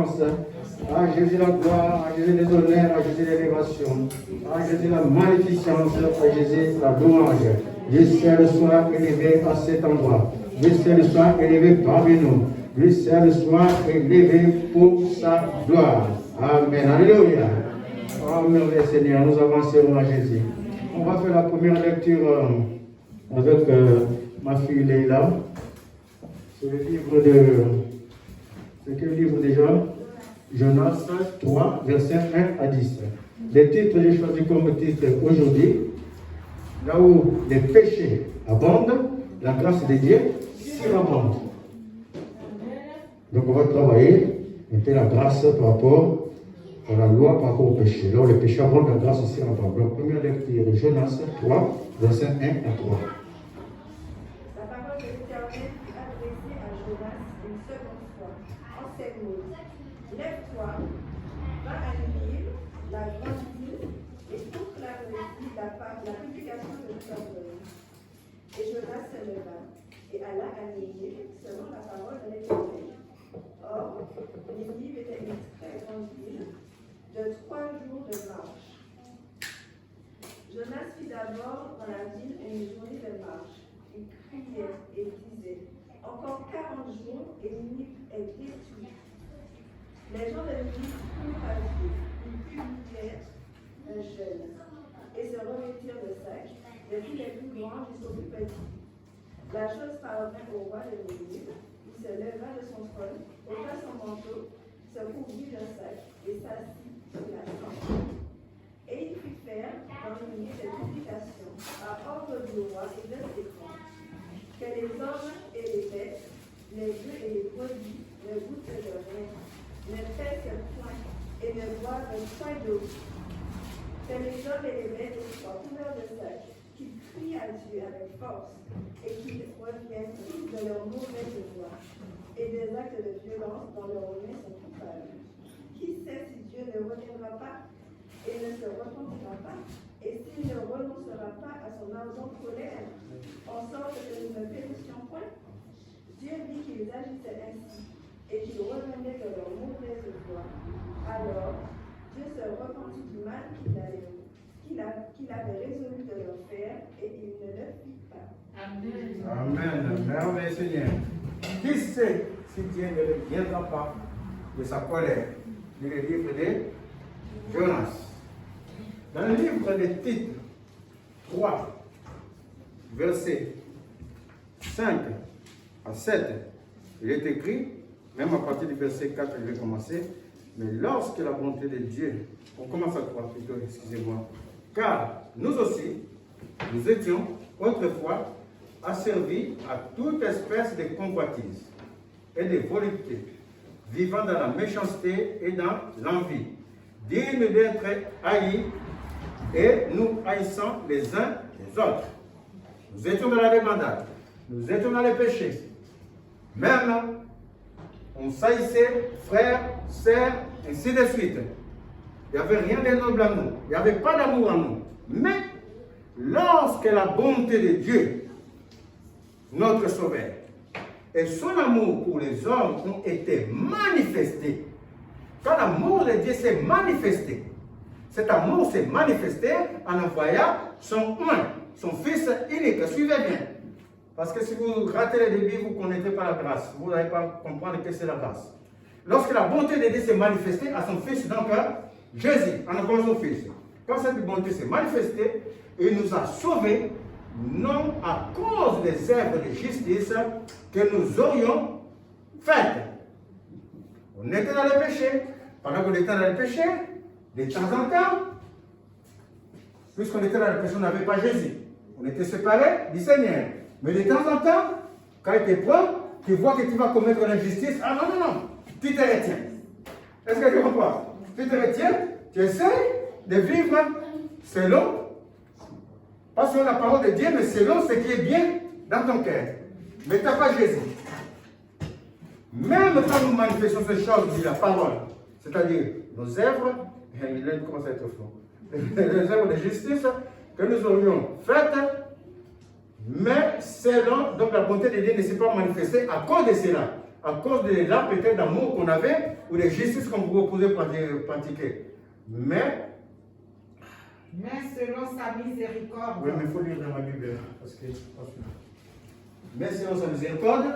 puissance. À Jésus la gloire, à Jésus les honneurs, à Jésus l'élévation, à Jésus la magnificence, à Jésus la louange. Le ciel soit élevé à cet endroit. Le ciel soit élevé parmi nous. Le ciel soit élevé pour sa gloire. Amen. Alléluia. Amen, Seigneur. Nous avancerons à Jésus. On va faire la première lecture avec ma fille Leila. C'est le livre de... C'est quel livre déjà? Jonas 3, versets 1 à 10. Le titre que j'ai choisi comme titre aujourd'hui, là où les péchés abondent, la grâce de Dieu surabonde. Donc on va travailler, mettez la grâce par rapport à la loi, par rapport au péché. Là où les péchés abondent, la grâce surabonde. Donc première lecture, Jonas 3, versets 1 à 3. La parole de l'Éternel fut adressée à Jonas une seconde fois, en ces mots. Lève-toi, va à Ninive, la grande ville, et proclame la publication de ton œuvre. Et Jonas se leva, et alla à Ninive, selon la parole de l'Éternel. Or, Ninive était une très grande ville, de 3 jours de marche. Jonas fit d'abord dans la ville une journée de marche. Il criait et disait, encore 40 jours et Ninive est détruite. Les gens de Ninive furent ravis, ils publièrent un jeûne et se revêtirent de sacs, depuis les plus grands jusqu'aux plus petits. La chose parvint au roi de Ninive, il se leva de son trône, ôta son manteau, se couvrit d'un sac et s'assit sur la cendre. Et il fit faire dans Ninive des publications à ordre du roi et de ses princes, que les hommes et les bêtes, les bœufs et les brebis ne goûtent de rien, ne pèsent point et ne boivent point d'eau. Que les hommes et les bêtes soient couverts de sacs, qu'ils crient à Dieu avec force et qu'ils reviennent tous de leur mauvaise voie et des actes de violence dont leurs mains sont coupables. Qui sait si Dieu ne reviendra pas et ne se repentira pas, et s'il ne renoncera pas à son ardente colère, en sorte que nous ne périssions point? Dieu dit qu'ils agissaient ainsi, et qu'ils revenaient de leur mauvaise voie. Alors, Dieu se repentit du mal qu'il avait résolu de leur faire, et il ne le fit pas. Amen. Amen. Merveille, Seigneur. Qui sait si Dieu ne reviendra pas de sa colère? Le livre de Jonas. Dans le livre des titres 3, versets 5 à 7, il est écrit, même à partir du verset 4, je vais commencer, mais lorsque la bonté de Dieu, on commence à 3 plutôt, excusez-moi, car nous aussi, nous étions autrefois asservis à toute espèce de convoitise et de volupté, vivant dans la méchanceté et dans l'envie, dignes d'être haïs, et nous haïssons les uns les autres. Nous étions dans la débandade, nous étions dans les péchés. Même, on saillissait frères, sœurs, ainsi de suite. Il n'y avait rien de noble en nous, il n'y avait pas d'amour en nous. Mais, lorsque la bonté de Dieu, notre Sauveur, et son amour pour les hommes ont été manifestés, quand l'amour de Dieu s'est manifesté, cet amour s'est manifesté en envoyant son Fils unique. Suivez bien. Parce que si vous ratez les débuts, vous ne connaissez pas la grâce. Vous n'allez pas comprendre que c'est la grâce. Lorsque la bonté de Dieu s'est manifestée à son Fils, donc Jésus, en envoyant son Fils, quand cette bonté s'est manifestée, il nous a sauvés, non à cause des œuvres de justice que nous aurions faites. On était dans le péché. Pendant qu'on était dans le péché, de temps en temps, puisqu'on était dans le péché, on n'avait pas Jésus. On était séparés du Seigneur. Mais de temps en temps, quand il te prend, tu vois que tu vas commettre l'injustice. Ah non, tu te retiens. Est-ce que tu comprends? Tu te retiens, tu essaies de vivre selon, pas selon la parole de Dieu, mais selon ce qui est bien dans ton cœur. Mais tu n'as pas Jésus. Même quand nous manifestons ces choses, dit la parole, c'est-à-dire nos œuvres, il commence à être flou, les œuvres de justice que nous aurions faites, mais selon, donc la bonté de Dieu ne s'est pas manifestée à cause de cela. à cause de là peut-être d'amour qu'on avait ou de justice qu'on vous proposait pratiquer. Mais selon sa miséricorde. oui, mais il faut lire dans ma Bible, parce que mais selon sa miséricorde,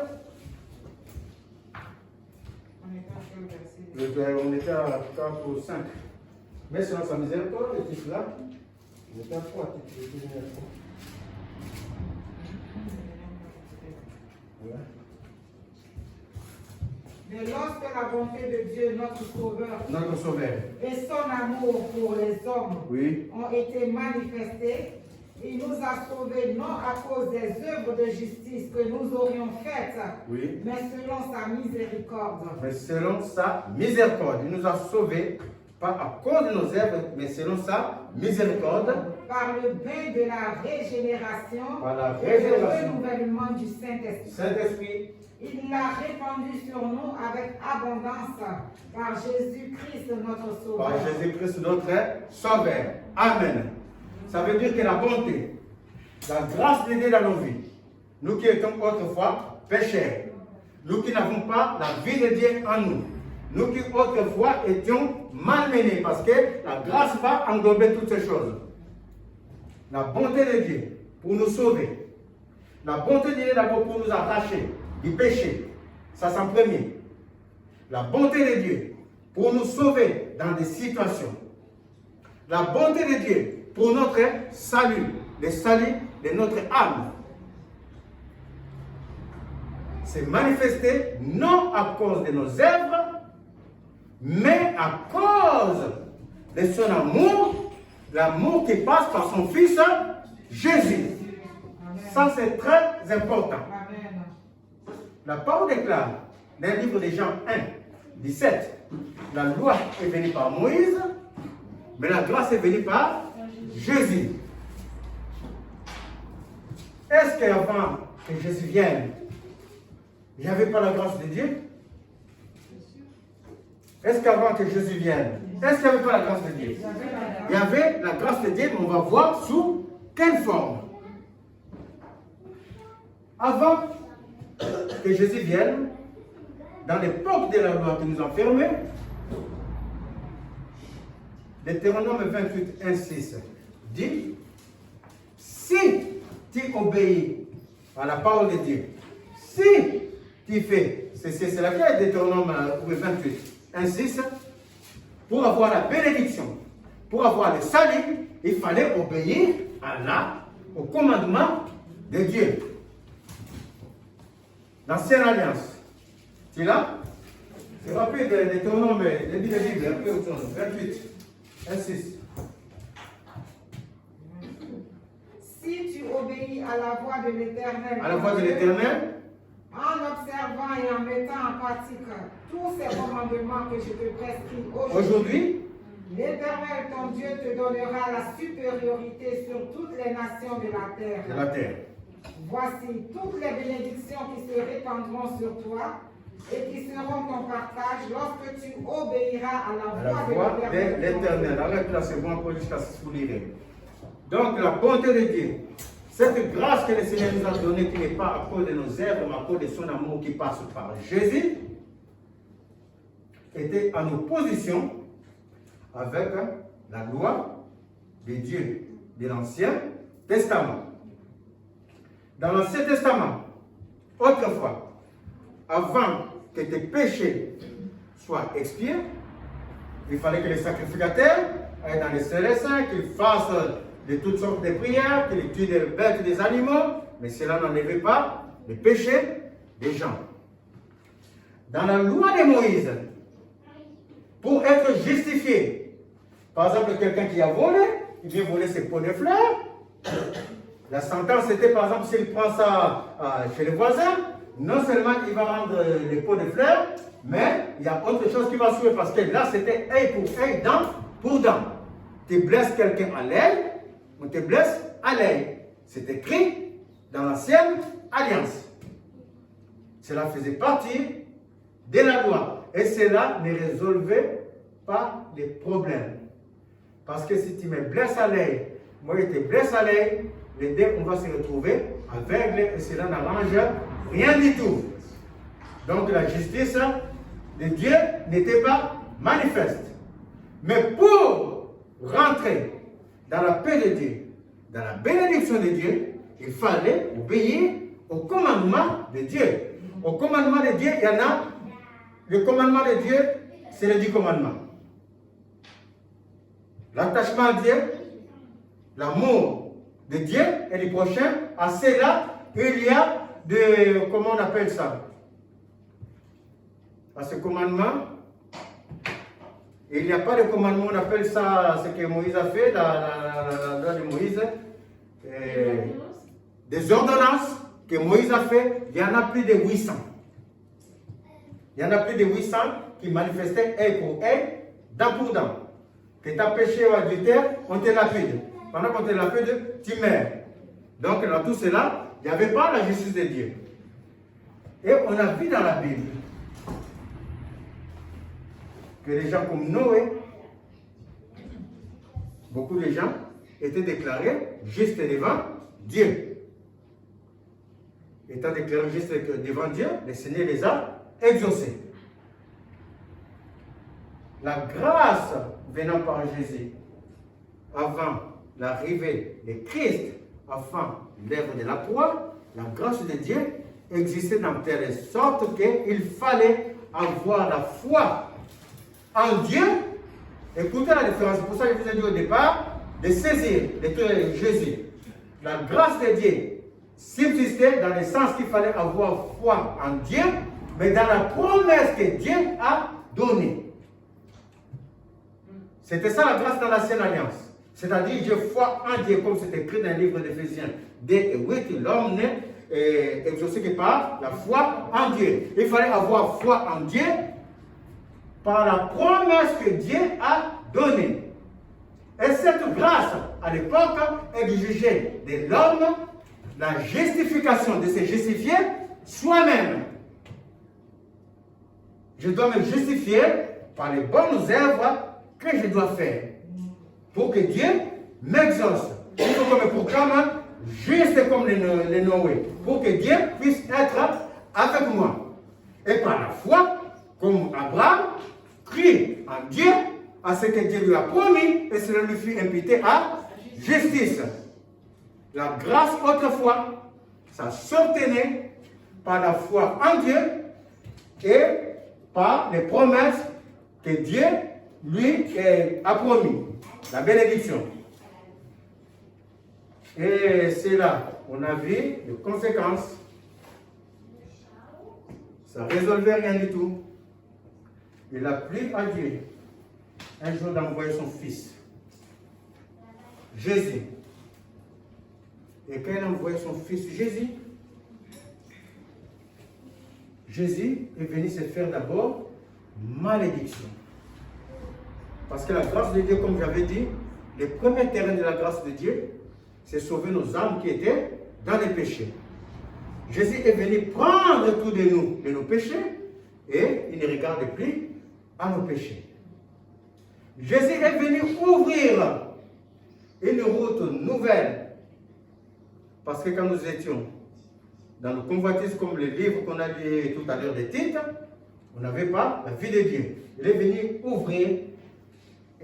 On est à quel verset? on était à 4 ou 5. Mais selon sa miséricorde, et tout cela, on était à 3. Voilà. Mais lorsque la bonté de Dieu, notre Sauveur, et son amour pour les hommes Oui. ont été manifestés, il nous a sauvés non à cause des œuvres de justice que nous aurions faites, Oui. mais selon sa miséricorde. Mais selon sa miséricorde, il nous a sauvés, pas à cause de nos œuvres, mais selon sa miséricorde, Par le bain de la régénération par la et le régénération renouvellement du Saint-Esprit. Saint-Esprit, Il l'a répandu sur nous avec abondance par Jésus-Christ notre Sauveur. par Jésus-Christ notre Sauveur. Amen. Ça veut dire que la bonté, la grâce de Dieu dans nos vies, nous qui étions autrefois pécheurs, nous qui n'avons pas la vie de Dieu en nous, nous qui autrefois étions malmenés, parce que la grâce va englober toutes ces choses. La bonté de Dieu pour nous sauver, la bonté de Dieu d'abord pour nous arracher du péché, ça c'est en premier. La bonté de Dieu pour nous sauver dans des situations. La bonté de Dieu pour notre salut, le salut de notre âme. C'est manifesté non à cause de nos œuvres, mais à cause de son amour, l'amour qui passe par son Fils Jésus. Ça c'est très important. Amen. La parole déclare dans le livre de Jean 1, 17, la loi est venue par Moïse, mais la grâce est venue par Jésus. Est-ce qu'avant que Jésus vienne, il n'y avait pas la grâce de Dieu? Est-ce qu'avant que Jésus vienne, est-ce qu'il n'y avait pas la grâce de Dieu? Il y avait la grâce de Dieu, mais on va voir sous quelle forme. Avant que Jésus vienne, dans l'époque de la loi qui nous enfermait, Deutéronome 28, 1, 6 dit, si tu obéis à la parole de Dieu, si tu fais, c'est laquelle Deutéronome 28, 1, 6, pour avoir la bénédiction, pour avoir le salut, il fallait obéir au commandement de Dieu. L'ancienne alliance. Tu l'as? C'est rapide, Deutéronome, le Bible, 28, 1, 6. Si tu obéis à la voix de l'Éternel, À la voix de l'Éternel, en observant et en mettant en pratique tous ces commandements que je te prescris aujourd'hui, l'Éternel, ton Dieu, te donnera la supériorité sur toutes les nations de la terre. de la terre. Voici toutes les bénédictions qui se répandront sur toi et qui seront ton partage lorsque tu obéiras à À la la voix voix de de l'Éternel. l'Éternel. Arrête là, c'est bon pour jusqu'à ce souligner. Donc, la bonté de Dieu, cette grâce que le Seigneur nous a donnée, qui n'est pas à cause de nos œuvres, mais à cause de son amour qui passe par Jésus, était en opposition avec la loi de Dieu de l'Ancien Testament. Dans l'Ancien Testament, autrefois, avant que tes péchés soient expiés, il fallait que les sacrificateurs aillent dans les saints saints, qu'ils fassent de toutes sortes de prières, qu'ils tuent des bêtes et des animaux, mais cela n'enlevait pas les péchés des gens. Dans la loi de Moïse, pour être justifié, par exemple, quelqu'un qui a volé, il vient voler ses pots de fleurs. La sentence était, par exemple, s'il prend ça chez le voisin, non seulement il va rendre les pots de fleurs, mais il y a autre chose qui va suivre, parce que là, c'était œil pour œil, dent pour dent. Tu blesses quelqu'un à l'œil, on te blesse à l'œil. C'est écrit dans l'ancienne alliance. Cela faisait partie de la loi. Et cela ne résolvait pas les problèmes. Parce que si tu me blesses à l'œil, moi je te blesse à l'œil, les deux on va se retrouver aveugles et cela n'arrange rien du tout. Donc la justice de Dieu n'était pas manifeste. Mais pour rentrer dans la paix de Dieu, dans la bénédiction de Dieu, il fallait obéir au commandement de Dieu. Au commandement de Dieu, il y en a. Le commandement de Dieu, c'est les 10 commandements. L'attachement à Dieu, l'amour de Dieu et du prochain, à cela, il y a de, comment on appelle ça? À ce commandement, il n'y a pas de commandement, on appelle ça, ce que Moïse a fait, la loi de Moïse, des ordonnances que Moïse a fait, il y en a plus de 800. Il y en a plus de 800 qui manifestaient œil pour œil, dent pour dent. Que tu as péché ou adultère, on te lapide. Pendant qu'on te lapide, tu meurs. Donc dans tout cela, il n'y avait pas la justice de Dieu. Et on a vu dans la Bible que les gens comme Noé, beaucoup de gens étaient déclarés justes devant Dieu. Étant déclarés justes devant Dieu, le Seigneur les a exaucés. La grâce venant par Jésus, avant l'arrivée de Christ, avant l'œuvre de la croix, la grâce de Dieu existait dans telle sorte qu'il fallait avoir la foi en Dieu. Écoutez la différence, c'est pour ça que je vous ai dit au départ, de saisir Jésus. La grâce de Dieu subsistait dans le sens qu'il fallait avoir foi en Dieu, mais dans la promesse que Dieu a donnée. C'était ça la grâce dans l'ancienne alliance. C'est-à-dire, je foi en Dieu, comme c'est écrit dans le livre d'Éphésiens 2 et 8, l'homme n'est exaucé que par la foi en Dieu. Il fallait avoir foi en Dieu par la promesse que Dieu a donnée. Et cette grâce, à l'époque, exigeait de l'homme la justification, de se justifier soi-même. Je dois me justifier par les bonnes œuvres que je dois faire pour que Dieu m'exauce. Il faut que je me proclame juste comme les Noé, pour que Dieu puisse être avec moi. Et par la foi, comme Abraham, crie en Dieu à ce que Dieu lui a promis, et cela lui fut imputé à justice. La grâce autrefois, ça s'obtenait par la foi en Dieu et par les promesses que Dieu lui a promis. La bénédiction. Et c'est là, on a vu les conséquences. Ça ne résolvait rien du tout. Il a plu à Dieu un jour d'envoyer son fils, Jésus. Et quand il a envoyé son fils Jésus, Jésus est venu se faire d'abord malédiction. Parce que la grâce de Dieu, comme j'avais dit, le premier terrain de la grâce de Dieu, c'est sauver nos âmes qui étaient dans les péchés. Jésus est venu prendre tout de nous, de nos péchés, et il ne regarde plus à nos péchés. Jésus est venu ouvrir une route nouvelle. Parce que quand nous étions dans le convoitise, comme le livre qu'on a lu tout à l'heure de Tite, on n'avait pas la vie de Dieu. Il est venu ouvrir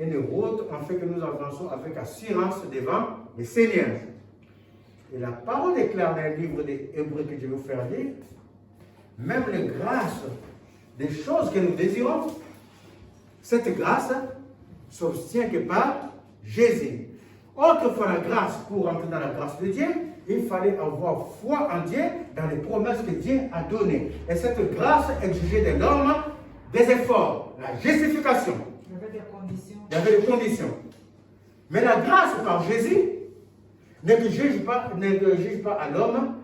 une route en fait que nous avançons avec assurance devant le Seigneur. Et la parole est claire dans le livre des Hébreux que je vais vous faire lire. Même les grâces, des choses que nous désirons, cette grâce s'obtient que par Jésus. Autrefois, la grâce, pour entrer dans la grâce de Dieu, il fallait avoir foi en Dieu dans les promesses que Dieu a données. Et cette grâce exigeait de l'homme des efforts, la justification. Il y avait des conditions. Il y avait des conditions. Mais la grâce par Jésus n'exige pas à l'homme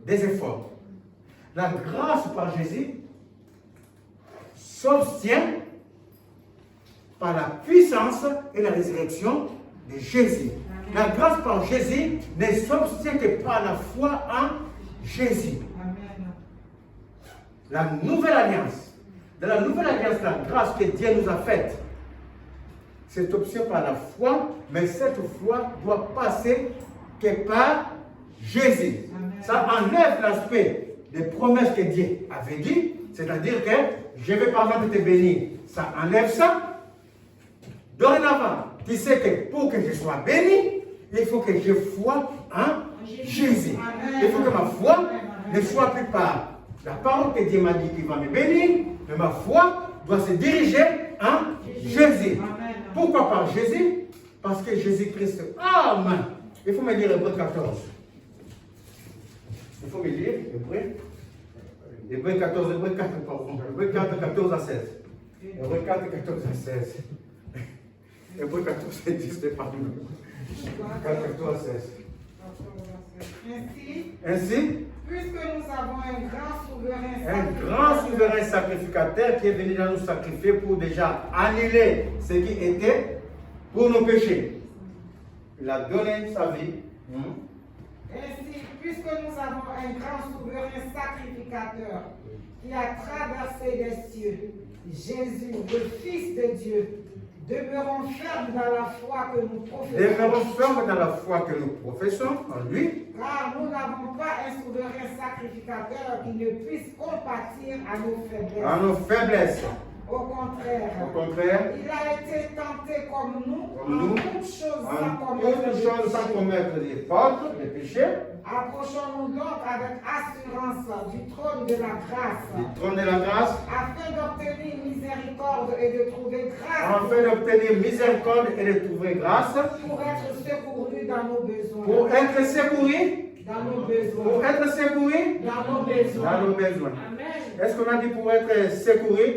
des efforts. La grâce par Jésus s'obtient par la puissance et la résurrection de Jésus. La grâce par Jésus ne s'obtient que par la foi en Jésus. Amen. La nouvelle alliance. Dans la nouvelle alliance, la grâce que Dieu nous a faite, c'est obtenu par la foi, mais cette foi doit passer que par Jésus. Amen. Ça enlève l'aspect des promesses que Dieu avait dit. C'est-à-dire que je vais par exemple te bénir. Ça enlève ça. Dorénavant, tu sais que pour que je sois béni, il faut que je foi en Jésus. Il faut que ma foi ne soit plus par la parole que Dieu m'a dit qu'il va me bénir, mais ma foi doit se diriger en Jésus. Pourquoi par Jésus? Parce que Jésus-Christ, Amen. Il faut me lire Hébreux 14. Il faut me lire Hébreux 14, Hébreux 4, pardon. Hébreux 4, 14 à 16. Hébreux 4, 14 à 16. Hébreux 14, 10, pardon. 4, 14 à 16. Ainsi, puisque nous avons un grand souverain sacrificateur qui est venu là nous sacrifier pour déjà annuler ce qui était pour nos péchés. Il a donné sa vie. Ainsi, puisque nous avons un grand souverain sacrificateur qui a traversé les cieux, Jésus, le Fils de Dieu, demeurons fermes dans la foi que nous professons. Demeurons fermes dans la foi que nous professons en lui. Car nous n'avons pas un souverain sacrificateur qui ne puisse compatir à nos faiblesses. À nos faiblesses. Au contraire, il a été tenté comme nous, en toutes choses sans commettre des fautes, des péchés. Approchons-nous donc avec assurance du trône de la grâce, afin d'obtenir miséricorde et de trouver grâce, pour être secourus dans nos besoins. Dans nos besoins. Est-ce qu'on a dit pour être secourus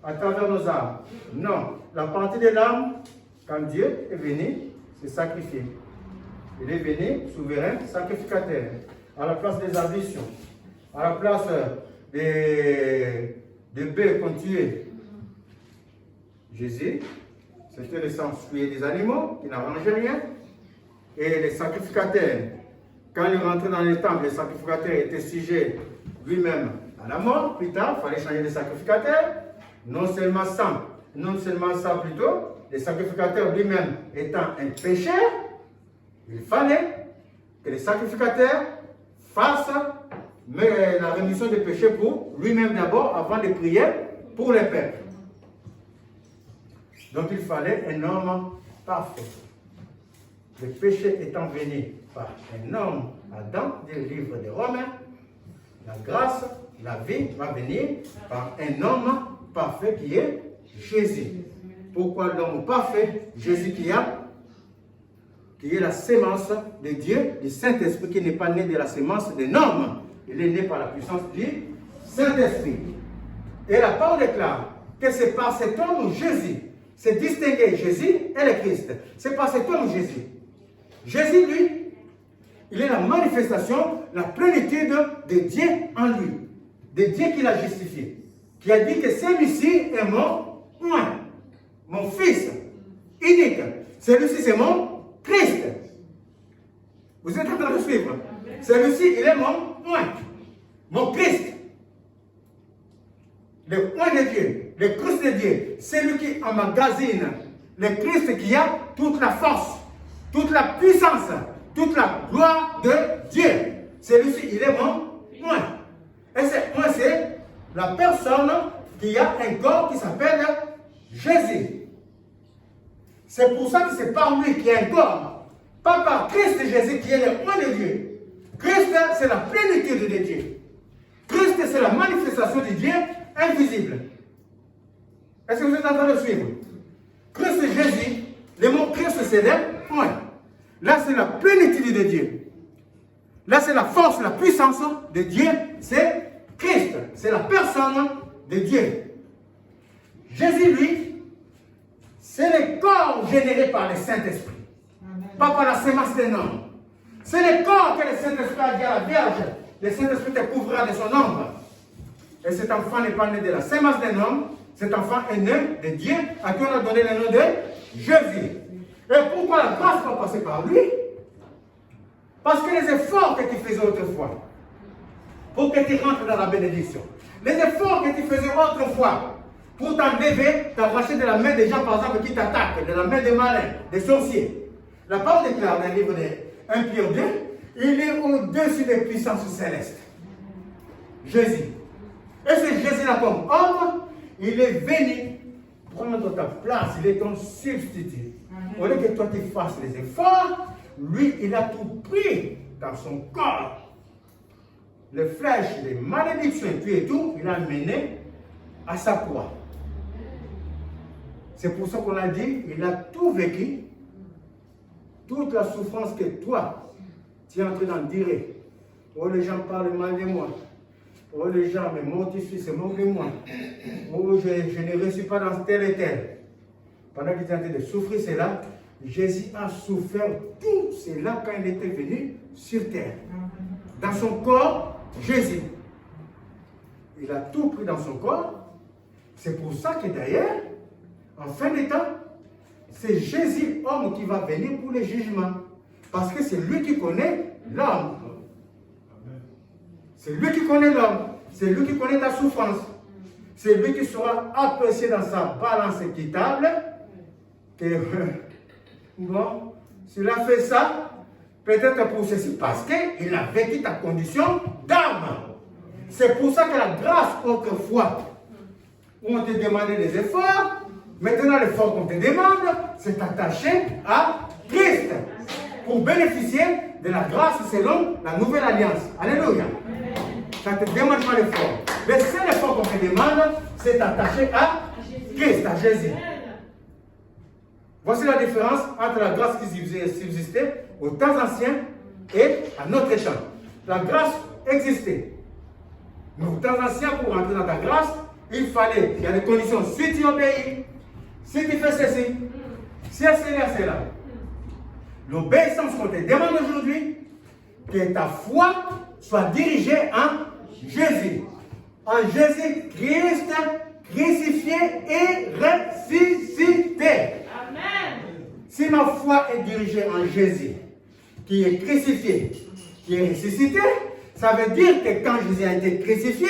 à travers nos âmes? Non. La partie de l'âme, quand Dieu est venu, c'est sacrifié. Il est venu, souverain, sacrificateur, à la place des ambitions, à la place des bœufs qu'on tuait. Jésus, c'était le sang souillé des animaux, qui n'arrangeait rien. Et les sacrificateurs, quand il rentrait dans les temples, les sacrificateurs étaient sujets lui-même à la mort. Plus tard, il fallait changer de sacrificateur. Non seulement ça plutôt, les sacrificateurs lui-même étant un pécheur, il fallait que les sacrificateurs fassent la rémission des péchés pour lui-même d'abord, avant de prier pour les peuples. Donc il fallait un homme parfait. Le péché étant venu par un homme, Adam, du livre des Romains, la grâce, la vie va venir par un homme parfait qui est Jésus. Pourquoi l'homme parfait? Jésus qui est la sémence de Dieu, du Saint-Esprit, qui n'est pas né de la sémence d'un homme. Il est né par la puissance du Saint-Esprit. Et la parole déclare que c'est par cet homme Jésus, c'est distinguer Jésus et le Christ. C'est par cet homme Jésus. Jésus, lui, il est la manifestation, la plénitude de Dieu en lui, de Dieu qui l'a justifié, qui a dit que celui-ci est mon fils unique. Celui-ci, c'est mon Christ. Vous êtes en train de suivre. Celui-ci, il est mon Christ. Le point de Dieu, le Christ de Dieu, celui qui emmagasine, le Christ qui a toute la force, toute la puissance, toute la gloire de Dieu. Celui-ci, il est mon point. Et c'est la personne qui a un corps qui s'appelle Jésus. C'est pour ça que c'est par lui qu'il y a un corps. Pas par Christ Jésus qui est le point de Dieu. Christ, c'est la plénitude de Dieu. Christ, c'est la manifestation de Dieu invisible. Est-ce que vous êtes en train de suivre? Christ Jésus, le mot Christ, c'est le point. Là, c'est la plénitude de Dieu. Là, c'est la force, la puissance de Dieu. C'est Christ. C'est la personne de Dieu. Jésus, lui, c'est le corps généré par le Saint-Esprit. Pas par la sémence d'un homme. C'est le corps que le Saint-Esprit a dit à la Vierge. Le Saint-Esprit te couvrira de son ombre. Et cet enfant n'est pas né de la sémence d'un homme. Cet enfant est né de Dieu, à qui on a donné le nom de Jésus. Et pourquoi la grâce va passer par lui? Parce que les efforts que tu faisais autrefois, pour que tu rentres dans la bénédiction, les efforts que tu faisais autrefois, pour t'enlever, t'arracher de la main des gens, par exemple, qui t'attaquent, de la main des malins, des sorciers. La parole déclare dans le livre de 1 Pierre 2, il est au-dessus des puissances célestes. Jésus. Et ce Jésus-là, comme homme, il est venu prendre ta place. Il est ton substitut. Au lieu que toi tu fasses les efforts, lui, il a tout pris dans son corps. Les flèches, les malédictions et tout, il a mené à sa croix. C'est pour ça qu'on a dit, il a tout vécu. Toute la souffrance que toi, tu es en train d'en dire. Oh, les gens parlent mal de moi. Oh, les gens me mortifient, se moquent de moi. Oh, je ne réussis pas dans tel et tel. Pendant qu'il était en train de souffrir cela, Jésus a souffert tout cela quand il était venu sur terre. Dans son corps, Jésus. Il a tout pris dans son corps. C'est pour ça que d'ailleurs, en fin de temps, c'est Jésus, homme, qui va venir pour le jugement. Parce que c'est lui qui connaît l'homme. C'est lui qui connaît l'homme. C'est lui qui connaît ta souffrance. C'est lui qui sera apprécié dans sa balance équitable. Que, bon, s'il a fait ça, peut-être pour ceci, parce qu'il a vécu ta condition d'âme. C'est pour ça que la grâce autrefois, où on te demandait des efforts, maintenant l'effort qu'on te demande, c'est t'attacher à Christ pour bénéficier de la grâce selon la nouvelle alliance. Alléluia. Ça ne te demande pas l'effort. Le seul effort qu'on te demande, c'est t'attacher à Christ, à Jésus. Voici la différence entre la grâce qui subsistait aux temps anciens et à notre échelle. La grâce existait. Mais aux temps anciens, pour entrer dans ta grâce, il y a des conditions. Si tu obéis, si tu fais ceci, si cela. L'obéissance qu'on te demande aujourd'hui, que ta foi soit dirigée en Jésus. En Jésus-Christ, crucifié et ressuscité. Amen. Si ma foi est dirigée en Jésus, qui est crucifié, qui est ressuscité, ça veut dire que quand Jésus a été crucifié,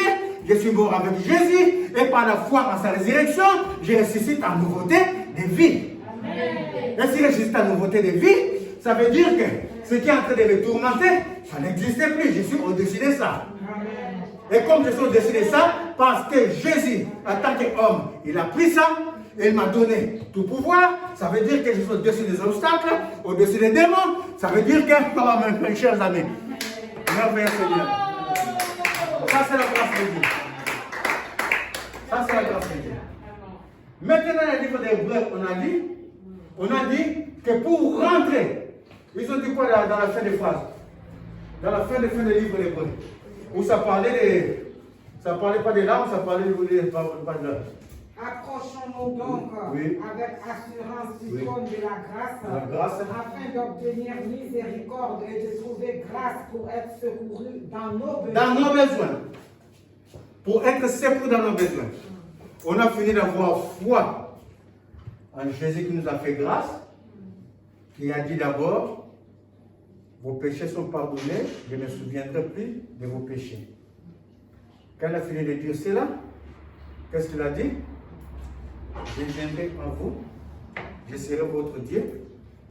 je suis mort avec Jésus, et par la foi en sa résurrection, je ressuscite en nouveauté de vie. Amen. Et si je ressuscite en nouveauté de vie, ça veut dire que ce qui est en train de me tourmenter, ça n'existe plus. Je suis au-dessus de ça. Amen. Et comme je suis au-dessus de ça, parce que Jésus, en tant qu'homme, il a pris ça, et il m'a donné tout pouvoir, ça veut dire que je suis au-dessus des obstacles, au-dessus des démons, ça veut dire que, mes chers amis, merveilleux Seigneur. Ça, c'est la grâce de Dieu. Ça, c'est la grâce de Dieu. Maintenant, dans le livre des Hébreux, on a dit que pour rentrer, ils ont dit quoi dans la fin des phrases? Dans la fin du livre des Hébreux. Où ça parlait pas des larmes, ça parlait pas de larmes. Approchons-nous donc avec assurance du trône de la grâce, afin d'obtenir miséricorde et de trouver grâce pour être secouru dans nos besoins. Dans nos besoins. Pour être secouru dans nos besoins. On a fini d'avoir foi en Jésus qui nous a fait grâce, qui a dit d'abord, vos péchés sont pardonnés, je ne me souviendrai plus de vos péchés. Quand il a fini de dire cela, qu'est-ce qu'il a dit? Je viendrai en vous, je serai votre Dieu,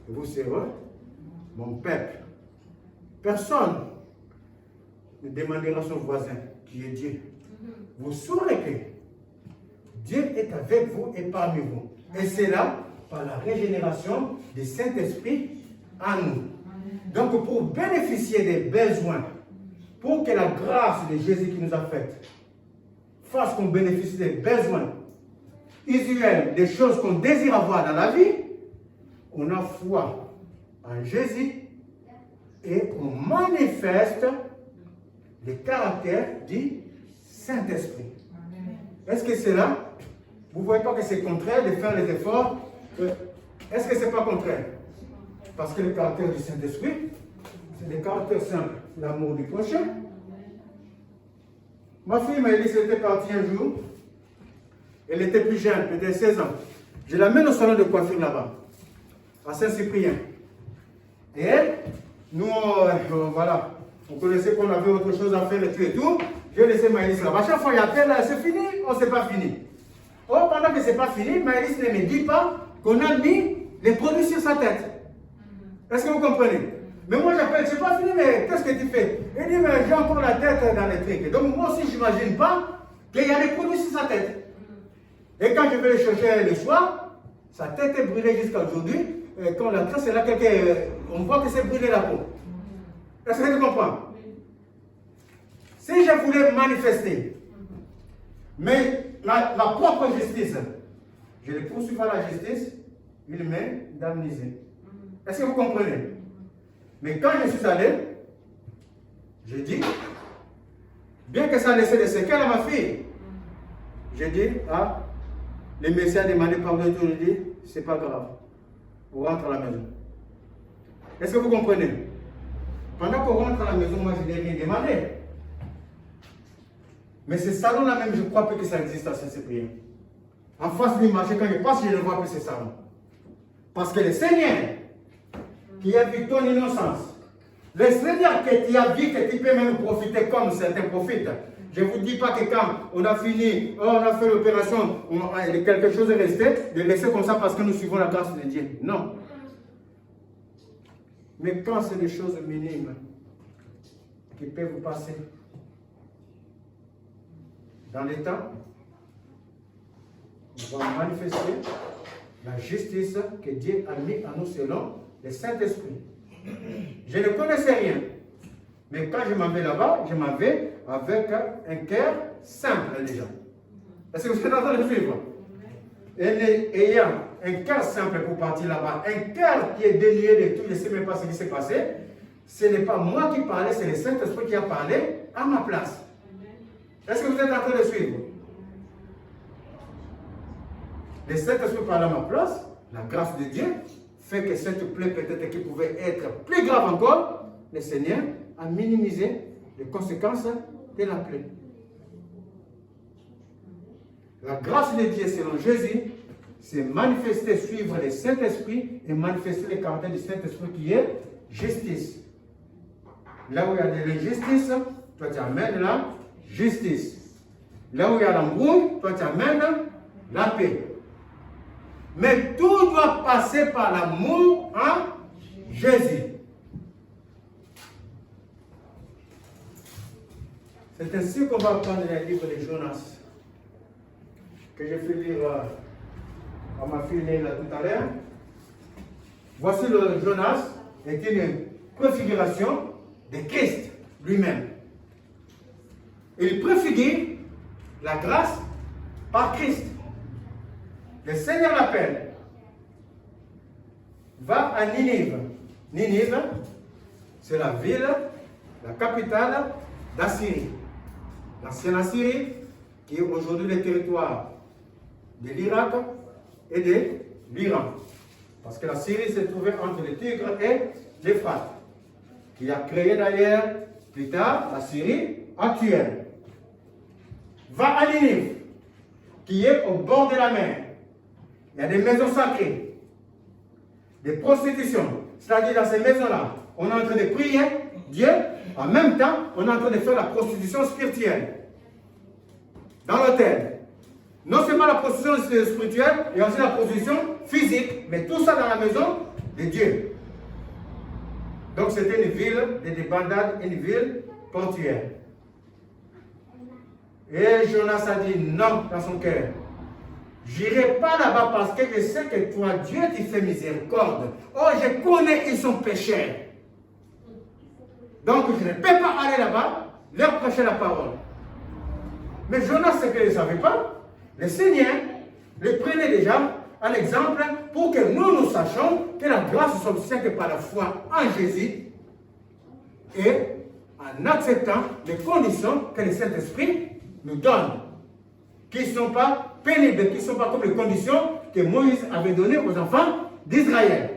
et vous serez mon peuple. Personne ne demandera à son voisin qui est Dieu. Vous saurez que Dieu est avec vous et parmi vous. Et c'est là, par la régénération du Saint-Esprit en nous. Donc, pour bénéficier des besoins, pour que la grâce de Jésus qui nous a fait fasse qu'on bénéficie des besoins usuels, des choses qu'on désire avoir dans la vie, on a foi en Jésus et on manifeste le caractère du Saint-Esprit. Est-ce que c'est là? Vous ne voyez pas que c'est contraire de faire les efforts? Est-ce que ce n'est pas contraire? Parce que le caractère du Saint-Esprit, c'est le caractère simple, l'amour du prochain. Ma fille Maëlys était partie un jour, elle était plus jeune, peut-être 16 ans. Je l'amène au salon de coiffure là-bas, à Saint-Cyprien. Et elle, nous, voilà, on connaissait qu'on avait autre chose à faire et tout. J'ai laissé Maëlys là-bas. À chaque fois, il y a tel, c'est fini, on ne s'est pas fini. Oh, pendant que ce n'est pas fini, Maëlys ne me dit pas qu'on a mis les produits sur sa tête. Est-ce que vous comprenez? Mais moi j'appelle, c'est pas fini, mais qu'est-ce que tu fais? Il dit, mais j'ai encore la tête dans les trucs. Donc moi aussi, je n'imagine pas qu'il y a des produits sur sa tête. Et quand je vais le chercher le soir, sa tête est brûlée jusqu'à aujourd'hui. Et quand la trace est là, on voit que c'est brûlé la peau. Est-ce que tu comprends? Si je voulais manifester, mais ma propre justice, je le poursuis par la justice, il m'est indemnisé. Est-ce que vous comprenez? Mais quand je suis allé, j'ai dit, bien que ça laissait des séquelles à ma fille, j'ai dit, ah, le Messie a demandé pardon et tout, je dis, c'est pas grave, on rentre à la maison. Est-ce que vous comprenez? Pendant qu'on rentre à la maison, moi je n'ai rien demandé. Mais ce salon-là même, je crois que ça existe à Saint-Cyprien. En face du marché, quand je passe, je ne vois plus ce salon. Parce que le Seigneur, qui a vu ton innocence, le Seigneur qui a vu que tu peux même profiter comme certains profitent. Je ne vous dis pas que quand on a fini, on a fait l'opération, quelque chose est resté, de laisser comme ça parce que nous suivons la grâce de Dieu. Non. Mais quand c'est des choses minimes qui peuvent vous passer, dans les temps, on va manifester la justice que Dieu a mis à nous selon le Saint-Esprit. Je ne connaissais rien. Mais quand je m'en vais là-bas, je m'en vais avec un cœur simple déjà. Est-ce que vous êtes en train de suivre? Et ayant un cœur simple pour partir là-bas, un cœur qui est délié de tout, je ne sais même pas ce qui s'est passé, ce n'est pas moi qui parlais, c'est le Saint-Esprit qui a parlé à ma place. Est-ce que vous êtes en train de suivre? Le Saint-Esprit parle à ma place, la grâce de Dieu fait que cette plaie peut-être qui pouvait être plus grave encore, le Seigneur a minimisé les conséquences de la plaie. La grâce de Dieu selon Jésus, c'est manifester, suivre le Saint-Esprit et manifester le caractère du Saint-Esprit qui est justice. Là où il y a de l'injustice, toi tu amènes la justice. Là où il y a l'embrouille, toi tu amènes la paix. Mais tout doit passer par l'amour en Jésus. C'est ainsi qu'on va prendre le livre de Jonas, que j'ai fait lire à ma fille Leila tout à l'heure. Voici le Jonas est une préfiguration de Christ lui-même. Il préfigure la grâce par Christ. Le Seigneur l'appelle. Va à Ninive. Ninive, c'est la ville, la capitale d'Assyrie. L'ancienne Assyrie, qui est aujourd'hui le territoire de l'Irak et de l'Iran. Parce que la Syrie se trouvait entre le Tigre et l'Euphrate, qui a créé d'ailleurs plus tard la Syrie actuelle. Va à Ninive, qui est au bord de la mer. Il y a des maisons sacrées, des prostitutions. C'est-à-dire dans ces maisons-là, on est en train de prier Dieu, en même temps, on est en train de faire la prostitution spirituelle. Dans l'hôtel. Non seulement la prostitution spirituelle, et aussi la prostitution physique, mais tout ça dans la maison de Dieu. Donc c'était une ville de débandade, une ville portuaire. Et Jonas a dit non dans son cœur. J'irai pas là-bas parce que je sais que toi, Dieu, tu fais miséricorde. Oh, je connais, ils sont pécheurs. Donc je ne peux pas aller là-bas, leur prêcher la parole. Mais Jonas, ce qu'il ne savait pas, le Seigneur le prenait déjà en exemple pour que nous sachions que la grâce s'obtient que par la foi en Jésus et en acceptant les conditions que le Saint-Esprit nous donne, qui ne sont pas pénibles, qui ne sont pas comme les conditions que Moïse avait données aux enfants d'Israël.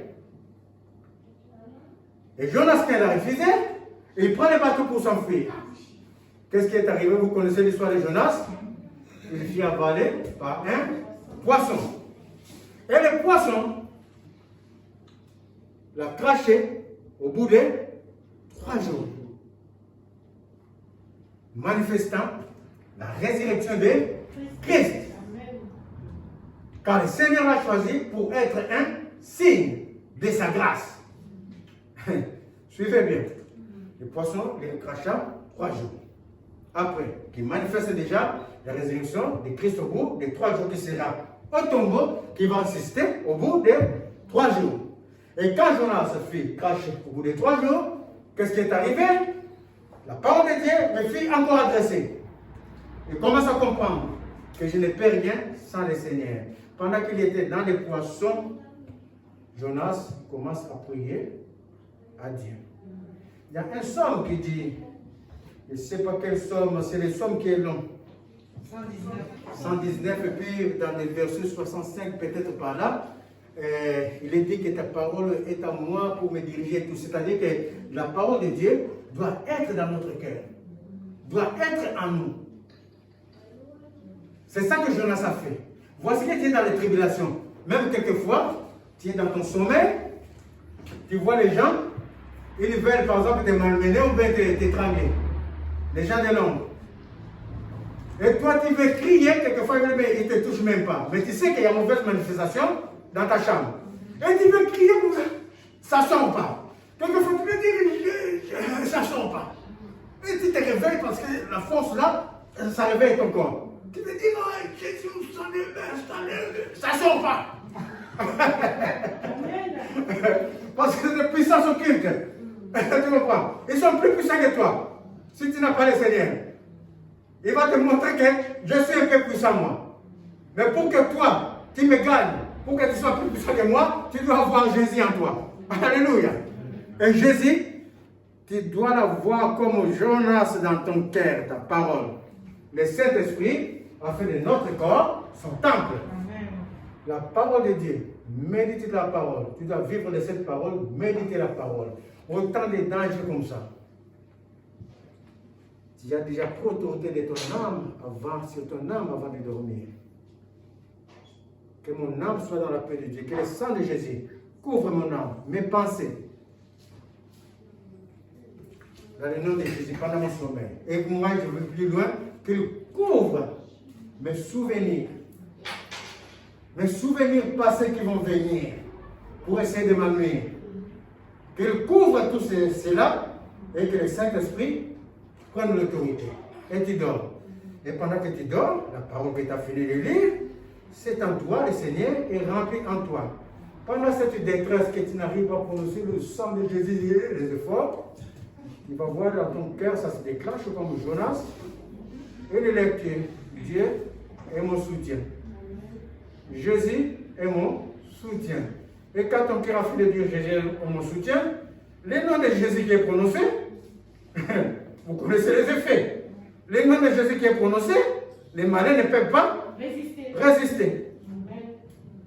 Et Jonas, quand il a refusé, il prend le bateau pour s'enfuir. Qu'est-ce qui est arrivé? Vous connaissez l'histoire de Jonas? Il fut avalé par un poisson. Et le poisson l'a craché au bout de 3 jours, manifestant la résurrection de Christ. Car le Seigneur l'a choisi pour être un signe de sa grâce. Suivez bien. Le poisson, il cracha 3 jours. après, qui manifeste déjà la résurrection de Christ au bout des 3 jours, qui sera au tombeau, qui va assister au bout des 3 jours. Et quand Jonas se fit cracher au bout des 3 jours, qu'est-ce qui est arrivé? La parole de Dieu me fit encore adresser. Il commence à comprendre que je ne peux rien sans le Seigneur. Pendant qu'il était dans les poissons, Jonas commence à prier à Dieu. Il y a un psaume qui dit, je ne sais pas quel psaume, c'est le psaume qui est long. 119, et puis dans les versets 65, peut-être par là, il est dit que ta parole est à moi pour me diriger tout. C'est-à-dire que la parole de Dieu doit être dans notre cœur, doit être en nous. C'est ça que Jonas a fait. Voici que tu es dans les tribulations. Même quelquefois, tu es dans ton sommeil, tu vois les gens, ils veulent par exemple te malmener ou bien t'étrangler. Les gens de l'ombre. Et toi, tu veux crier, quelquefois, mais ils ne te touchent même pas. Mais tu sais qu'il y a une mauvaise manifestation dans ta chambre. Et tu veux crier, ça ne sort pas. Quelquefois, tu veux dire, ça ne sort pas. Et tu te réveilles parce que la force là, ça réveille ton corps. Tu veux dire, oh, Jésus, ça ne sort pas. Parce que c'est puissance occulte. Tu comprends? Ils sont plus puissants que toi. Si tu n'as pas le Seigneur, il va te montrer que je suis un peu puissant moi. Mais pour que toi, tu me gagnes, pour que tu sois plus puissant que moi, tu dois avoir Jésus en toi. Alléluia. Et Jésus, tu dois l'avoir comme Jonas dans ton cœur, ta parole. Le Saint-Esprit a fait de notre corps son temple. Amen. La parole de Dieu, médite la parole. Tu dois vivre de cette parole, méditer la parole. Autant de dangers comme ça. Tu as déjà pris autorité de ton âme sur ton âme avant de dormir. Que mon âme soit dans la paix de Dieu. Que le sang de Jésus couvre mon âme, mes pensées. Dans le nom de Jésus, pendant mon sommeil. Et moi, je veux plus loin, qu'il couvre mes souvenirs passés qui vont venir pour essayer de m'amener. Qu'il couvre tout cela et que le Saint-Esprit prenne l'autorité. Et tu dors. Et pendant que tu dors, la parole que tu as fini de lire, c'est en toi, le Seigneur est rempli en toi. Pendant cette détresse que tu n'arrives pas à prononcer le sang de Jésus, les efforts, tu vas voir dans ton cœur, ça se déclenche comme Jonas. Et les lectures, Dieu est mon soutien. Jésus est mon soutien. Et quand ton cœur a fini de dire Jésus est mon soutien, le nom de Jésus qui est prononcé, vous connaissez les effets. Le nom de Jésus qui est prononcé, les malins ne peuvent pas résister.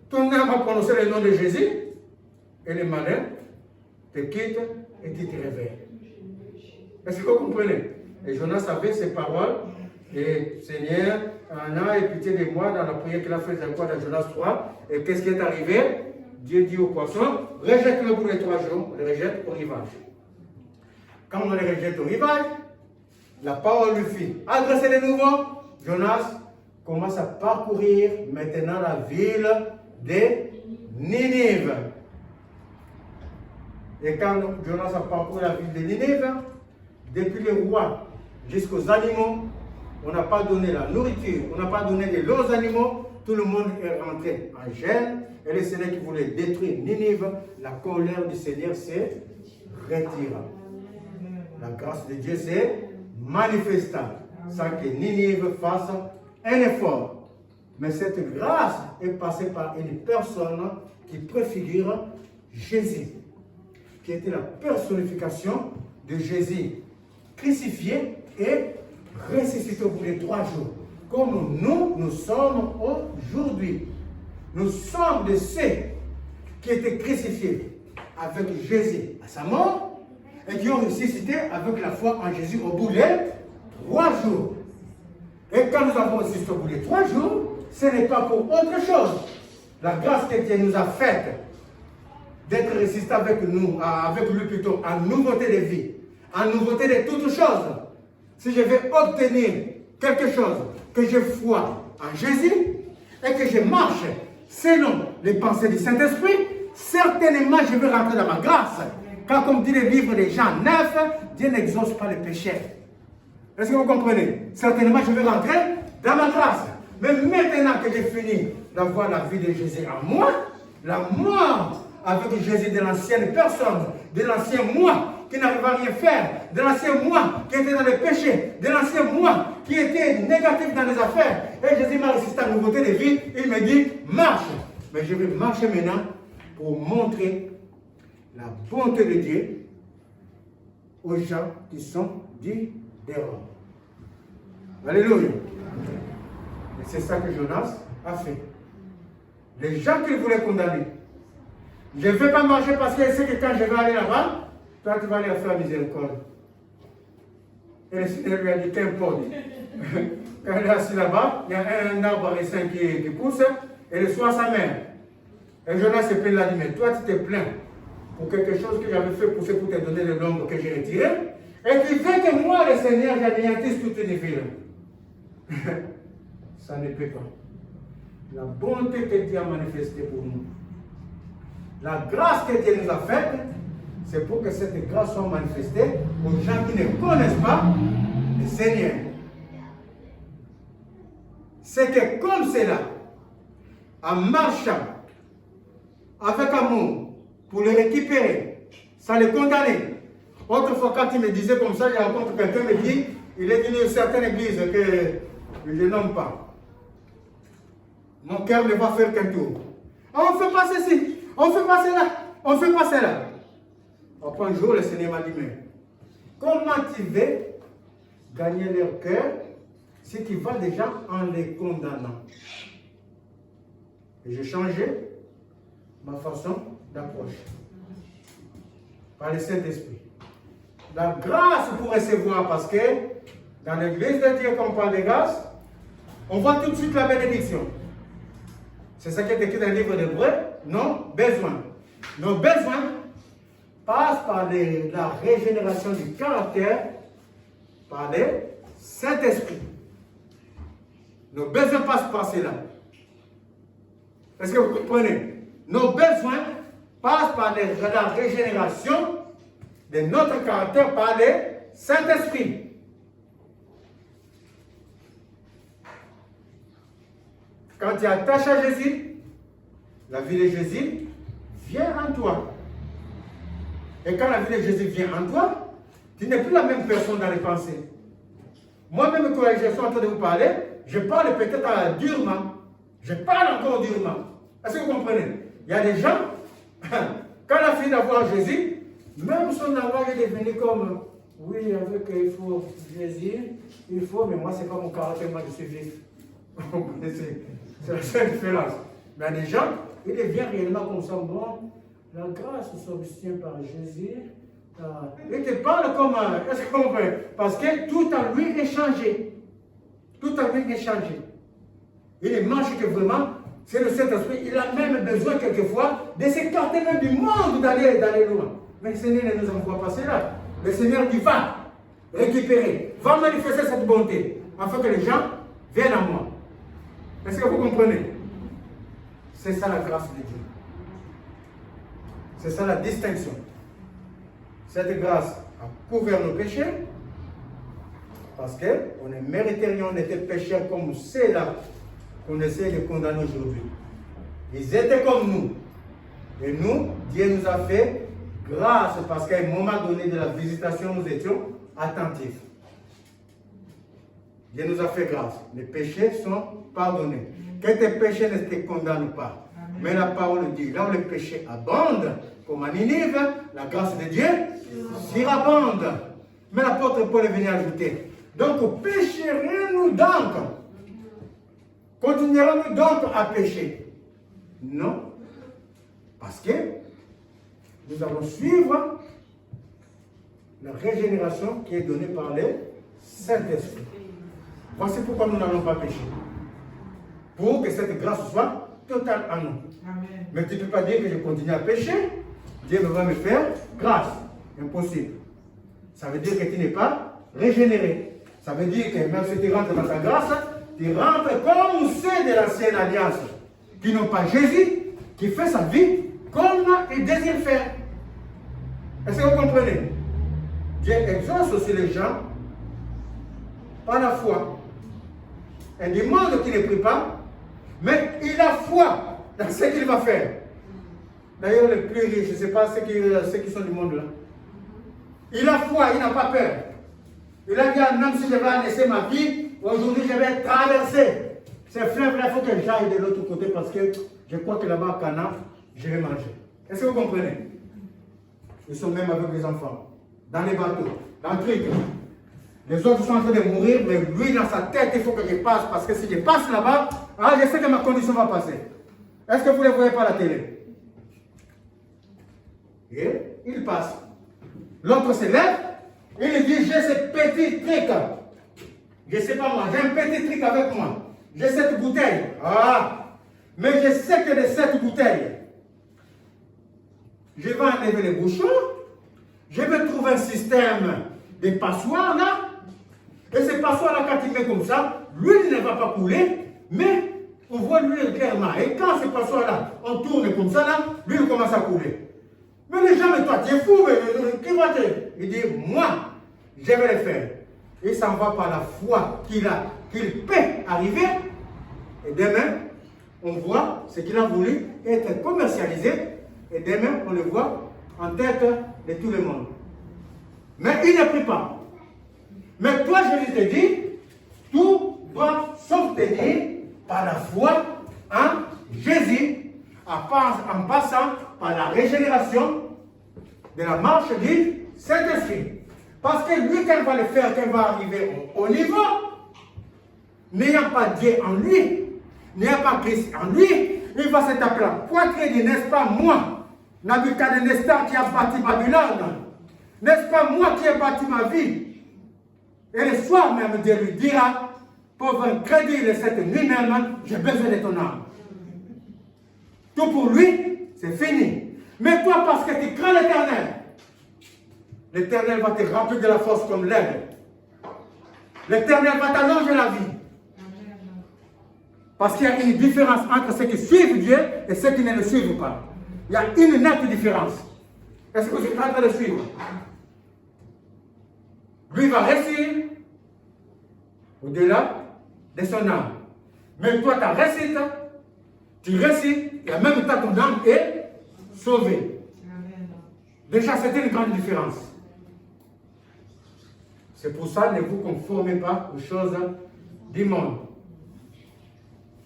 Ton âme va prononcer le nom de Jésus et les malins te quittent et tu te réveilles. Est-ce que vous comprenez? Et Jonas avait ces paroles. Et Seigneur, en a pitié de moi dans la prière qu'il a faite dans Jonas 3. Et qu'est-ce qui est arrivé? Dieu dit au poisson, rejette-le pour les 3 jours, on le rejette au rivage. Quand on le rejette au rivage, la parole lui fit adresser de nouveau. Jonas commence à parcourir maintenant la ville de Ninive. Et quand Jonas a parcouru la ville de Ninive, depuis les rois jusqu'aux animaux, on n'a pas donné la nourriture, on n'a pas donné de l'eau aux animaux, tout le monde est rentré en gêne, et le Seigneur qui voulait détruire Ninive, la colère du Seigneur s'est retirée. La grâce de Dieu s'est manifestée, sans que Ninive fasse un effort. Mais cette grâce est passée par une personne qui préfigure Jésus, qui était la personnification de Jésus, crucifié et ressuscité au bout de 3 jours. Comme nous sommes aujourd'hui. Nous sommes de ceux qui étaient crucifiés avec Jésus à sa mort et qui ont ressuscité avec la foi en Jésus au bout de 3 jours. Et quand nous avons ressuscité au bout de 3 jours, ce n'est pas pour autre chose. La grâce que Dieu nous a faite d'être ressuscité avec lui plutôt, en nouveauté de vie, en nouveauté de toutes choses. Si je vais obtenir quelque chose, que je foi en Jésus et que je marche selon les pensées du Saint-Esprit, certainement je vais rentrer dans ma grâce. Car comme dit le livre de Jean 9, Dieu n'exauce pas les péchés. Est-ce que vous comprenez? Certainement, je vais rentrer dans ma grâce. Mais maintenant que j'ai fini d'avoir la vie de Jésus en moi, la mort avec Jésus de l'ancienne personne, de l'ancien moi qui n'arrivait à rien faire, de l'ancien moi qui était dans les péchés, de l'ancien moi qui était négatif dans les affaires. Et Jésus m'a résisté à nouveauté de vie. Il me dit, marche. Mais je vais marcher maintenant pour montrer la bonté de Dieu aux gens qui sont dits d'erreur. Alléluia. Et c'est ça que Jonas a fait. Les gens qu'il voulait condamner. Je ne vais pas marcher parce qu'il sait que quand je vais aller là-bas, toi tu vas aller faire miséricorde. Et le Seigneur lui a dit, qu'importe. Quand il est assis là-bas, il y a un arbre à raisin qui pousse, et le soir sa mère. Et Jonas se plaint là, dit, mais toi tu te plains pour quelque chose que j'avais fait pousser pour te donner le nombre que j'ai retiré, et tu fais que moi, le Seigneur, j'anéantisse toutes les villes. Ça ne peut pas. La bonté que Dieu a manifestée pour nous, la grâce que Dieu nous a faite, c'est pour que cette grâce soit manifestée aux gens qui ne connaissent pas le Seigneur. C'est que comme cela, en marchant avec amour pour le récupérer, sans le condamner. Autrefois, quand il me disait comme ça, j'ai rencontré quelqu'un qui me dit, il est d'une certaine église que je ne nomme pas. Mon cœur ne va faire qu'un tour. On ne fait pas ceci, on ne fait pas cela, on ne fait pas cela. Après un jour, le Seigneur m'a dit, mais comment tu veux gagner leur cœur si tu vas déjà en les condamnant? Et j'ai changé ma façon d'approche par le Saint-Esprit. La grâce pour recevoir, parce que dans l'église de Dieu, quand on parle de grâce, on voit tout de suite la bénédiction. C'est ça qui est écrit dans le livre d'Hébreux. Nos besoins. Nos besoins passent par la régénération du caractère, par le Saint-Esprit. Nos besoins passent par cela. Est-ce que vous comprenez? Nos besoins passent par la régénération de notre caractère par le Saint-Esprit. Quand tu attaches à Jésus, la vie de Jésus vient en toi. Et quand la vie de Jésus vient en toi, tu n'es plus la même personne dans les pensées. Moi-même, quand je suis en train de vous parler, je parle peut-être durement. Je parle encore durement. Est-ce que vous comprenez? Il y a des gens, quand on a fini d'avoir Jésus, même son langage est devenu comme, oui, avec il faut Jésus, il faut, mais moi, c'est pas mon caractère, moi, je suis vif. C'est la seule différence. Mais il y a des gens, ils deviennent réellement comme ça, bon, la grâce s'obtient par Jésus. Il te parle comme, est-ce que vous comprenez? Parce que tout en lui est changé. Tout en lui est changé. Il est marche que vraiment, c'est le Saint-Esprit, il a même besoin quelquefois de s'écarter même du monde d'aller loin. Mais le Seigneur ne nous envoie pas cela. Le Seigneur dit, va récupérer, va manifester cette bonté, afin que les gens viennent à moi. Est-ce que vous comprenez? C'est ça la grâce de Dieu. C'est ça la distinction. Cette grâce a couvert nos péchés, parce qu'on est méritoriens, on était pécheurs comme ceux-là qu'on essaie de condamner aujourd'hui. Ils étaient comme nous. Et nous, Dieu nous a fait grâce, parce qu'à un moment donné de la visitation, nous étions attentifs. Dieu nous a fait grâce. Les péchés sont pardonnés. Que tes péchés ne te condamnent pas. Amen. Mais la parole dit, là où les péchés abondent, comme à Ninive, la grâce de Dieu surabonde. Mais l'apôtre Paul est venu ajouter, donc pécherons-nous donc? Continuerons-nous donc à pécher? Non. Parce que nous allons suivre la régénération qui est donnée par le Saint-Esprit. Voici pourquoi nous n'allons pas pécher. Pour que cette grâce soit totale en nous. Amen. Mais tu ne peux pas dire que je continue à pécher, Dieu va me faire grâce. Impossible. Ça veut dire que tu n'es pas régénéré. Ça veut dire que même si tu rentres dans ta grâce, tu rentres comme ceux de l'ancienne alliance, qui n'ont pas Jésus, qui fait sa vie comme il désire faire. Est-ce que vous comprenez? Dieu exauce aussi les gens par la foi. Un demande qui ne prie pas, mais il a foi dans ce qu'il va faire. D'ailleurs, les plus riches, je ne sais pas ceux qui sont du monde là. Il a foi, il n'a pas peur. Il a dit, même si je vais laisser ma vie, aujourd'hui je vais traverser. Ces fleuves-là, il faut que j'aille de l'autre côté parce que je crois que là-bas, à Cana, je vais manger. Est-ce que vous comprenez? Ils sont même avec les enfants, dans les bateaux, dans le truc. Les autres sont en train de mourir, mais lui, dans sa tête, il faut que je passe parce que si je passe là-bas, alors je sais que ma condition va passer. Est-ce que vous ne les voyez pas à la télé? Et il passe. L'autre se lève, il dit, j'ai ce petit truc. Je ne sais pas moi, j'ai un petit truc avec moi. J'ai cette bouteille. Ah, mais je sais que de cette bouteille, je vais enlever les bouchons, je vais trouver un système de passoire là, et ce passoire là, quand il met comme ça, l'huile ne va pas couler, mais on voit l'huile clairement. Et quand ce passoire là, on tourne comme ça là, l'huile commence à couler. Mais les gens, mais toi, tu es fou, qui va te... Il dit, moi, je vais le faire. Et ça en va par la foi qu'il peut arriver. Et demain, on voit ce qu'il a voulu être commercialisé. Et demain, on le voit en tête de tout le monde. Mais il ne prie pas. Mais toi, je te dis, tout doit s'obtenir par la foi en Jésus, en passant par la régénération de la marche du Saint-Esprit. Parce que lui, quand il va le faire, quand il va arriver au niveau, n'ayant pas Dieu en lui, n'ayant pas Christ en lui, il va se taper la poitrine, dit, n'est-ce pas moi, Nabuchodonosor qui a bâti Babylone, n'est-ce pas moi qui ai bâti ma vie? Et le soir même, Dieu lui dira, pour un crédit de cette nuit même, j'ai besoin de ton âme. Tout pour lui, c'est fini. Mais toi, parce que tu crains l'Éternel, l'Éternel va te remplir de la force comme l'aile. L'Éternel va t'allonger la vie. Parce qu'il y a une différence entre ceux qui suivent Dieu et ceux qui ne le suivent pas. Il y a une nette différence. Est-ce que vous êtes en train de suivre? Lui va réussir au-delà de son âme. Mais toi, tu récites, et en même temps, ton âme est sauvée. Déjà, c'était une grande différence. C'est pour ça, ne vous conformez pas aux choses du monde.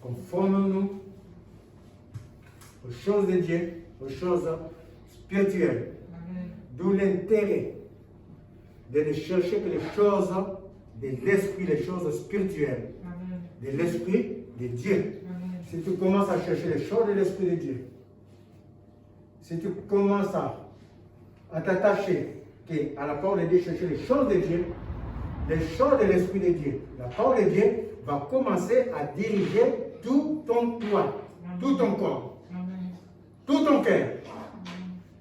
Conformons-nous aux choses de Dieu, aux choses spirituelles. D'où l'intérêt de ne chercher que les choses de l'esprit, les choses spirituelles, de l'esprit de Dieu. Si tu commences à chercher les choses de l'esprit de Dieu, si tu commences à t'attacher à la parole de Dieu, chercher les choses de Dieu, les choses de l'esprit de Dieu, la parole de Dieu va commencer à diriger tout ton toi, tout ton corps, tout ton cœur.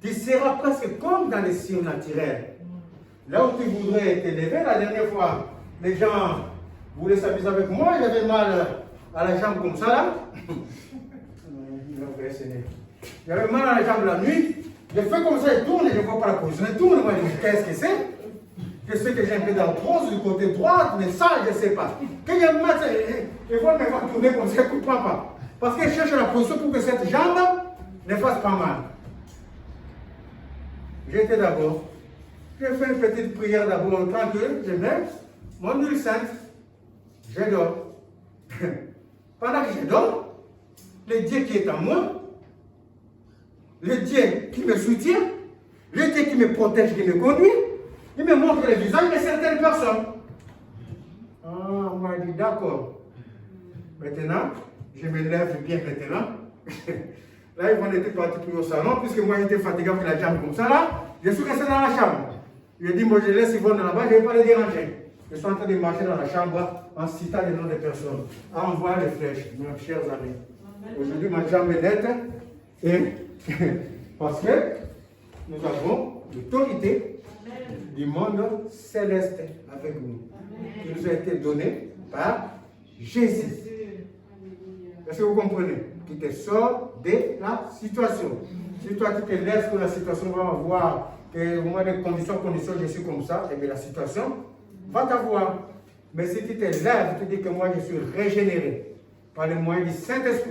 Tu seras presque comme dans les surnaturels. Là où tu voudrais t'élever, la dernière fois, les gens voulaient s'amuser avec moi, j'avais mal à la jambe comme ça là. J'avais mal à la jambe la nuit, je fais comme ça, je tourne et je ne vois pas la position. Je tourne, moi je dis, qu'est-ce que c'est? Je sais que j'ai un peu d'arthrose du côté droit, mais ça, je ne sais pas. Quand il y a mal, ils vont me voir tourner comme ça, je ne comprends pas. Parce que je cherche la position pour que cette jambe ne fasse pas mal. J'étais d'abord, j'ai fait une petite prière d'abord, tranquille, je mets mon huile sainte, je dors. Pendant que je dors, le Dieu qui est en moi, le Dieu qui me soutient, le Dieu qui me protège, qui me conduit, il me montre le visage de certaines personnes. Ah, on m'a dit d'accord. Maintenant, je me lève bien maintenant. Là, ils vont être partis pour au salon, puisque moi j'étais fatigué avec la jambe comme ça là. Je suis resté dans la chambre. Je dis, moi je laisse Yvonne là-bas, je ne vais pas les déranger. Je suis en train de marcher dans la chambre en citant les noms des personnes, en envoyant les flèches, mes chers amis. Aujourd'hui, ma jambe est nette, et parce que nous avons l'autorité du monde céleste avec nous, qui nous a été donnée par Jésus. Est-ce que vous comprenez? Qui te sort de la situation. Si toi tu te laisses que la situation va voir que au moins des conditions, je suis comme ça, et bien la situation va t'avoir. Mais si tu te lèves, tu dis que moi je suis régénéré par le moyen du Saint-Esprit.